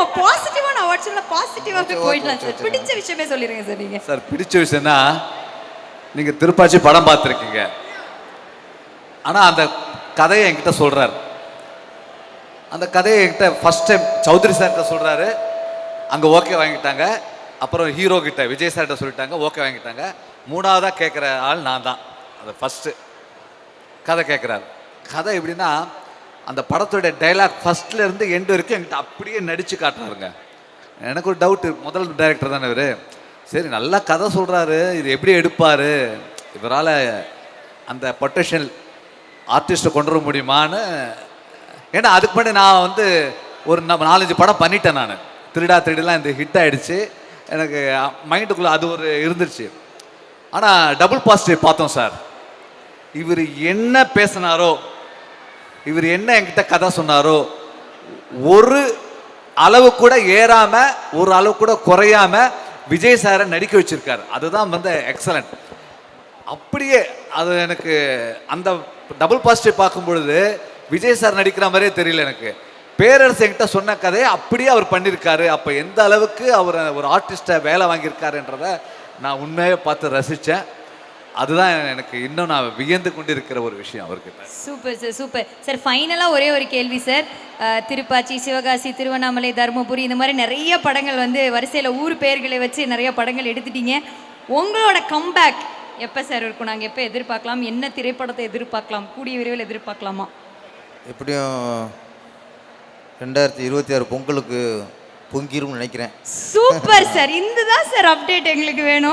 நம்ம பாசிட்டிவான அவார்ட்ஸ்ல பாசிட்டிவாவே போயிடலாம் சார். பிடிச்ச விஷயமே சொல்லிருங்க சார் நீங்க. சார் பிடிச்ச விஷயம்னா நீங்க திருப்பாச்சி படம் பார்த்துருக்கீங்க. ஆனா அந்த கதையை என்கிட்ட சொல்றாரு. அந்த கதையை என்கிட்ட ஃபர்ஸ்ட் டைம் சௌத்ரி சார்கிட்ட சொல்றாரு. அங்க ஓகே வாங்கிட்டாங்க. அப்புறம் ஹீரோ கிட்ட விஜய் சார்கிட்ட சொல்லிட்டாங்க, ஓகே வாங்கிட்டாங்க. மூணாவதா கேட்குற ஆள் நான் தான். அது ஃபர்ஸ்ட் கதை கேட்குறாரு. கதை எப்படின்னா அந்த படத்துடைய டைலாக் ஃபர்ஸ்ட்ல இருந்து எண்டு வரைக்கும் என்கிட்ட அப்படியே நடிச்சு காட்டுறாருங்க. எனக்கு ஒரு டவுட்டு, முதல் டைரக்டர் தானே இவர். சரி நல்லா கதை சொல்கிறாரு, இது எப்படி எடுப்பார், இவரால் அந்த பொட்டன்ஷியல் ஆர்டிஸ்ட்டை கொண்டு வர முடியுமான்னு. ஏன்னா அதுக்கு முன்னாடி நான் வந்து ஒரு 4-5 படம் பண்ணிட்டேன். நான் திருடா திருடலாம் இந்த ஹிட் ஆகிடுச்சு. எனக்கு மைண்டுக்குள்ளே அது ஒரு இருந்துருச்சு. ஆனால் டபுள் பாசிட்டிவ் பார்த்தோம் சார். இவர் என்ன பேசினாரோ, இவர் என்ன என்கிட்ட கதை சொன்னாரோ, ஒரு அளவு கூட ஏறாம ஒரு அளவு கூட குறையாம விஜய் சாரை நடிக்க வச்சிருக்காரு. அதுதான் வந்து எக்ஸலண்ட். அப்படியே அது எனக்கு அந்த டபுள் பாசிட்டிவ் பார்க்கும் பொழுது விஜய் சார் நடிக்கிற மாதிரியே தெரியல எனக்கு. பேரரசு என்கிட்ட சொன்ன கதையை அப்படியே அவர் பண்ணியிருக்காரு. அப்போ எந்த அளவுக்கு அவர் ஒரு ஆர்டிஸ்ட்டை வேலை வாங்கியிருக்காருன்றதை நான் உண்மையாக பார்த்து ரசித்தேன். அதுதான் எனக்கு இன்னும் நான் வியந்து கொண்டு இருக்கிற ஒரு விஷயம் அவர்கிட்ட. Super sir, super sir. ஃபைனலாக ஒரே ஒரு கேள்வி சார். திருப்பாச்சி, சிவகாசி, திருவண்ணாமலை, தருமபுரி இந்த மாதிரி நிறைய படங்கள் வந்து வரிசையில் ஊர் பெயர்களை வச்சு நிறைய படங்கள் எடுத்துட்டீங்க. உங்களோட கம்பேக் எப்போ சார் இருக்கும்? நாங்கள் எப்போ எதிர்பார்க்கலாம்? என்ன திரைப்படத்தை எதிர்பார்க்கலாம்? கூடிய விரைவில் எதிர்பார்க்கலாமா? எப்படியும் 2026 பொங்கலுக்கு பொங்கிரும் நினைக்கிறேன். Super sir. இந்த தான் சார் அப்டேட் எங்களுக்கு வேணும்.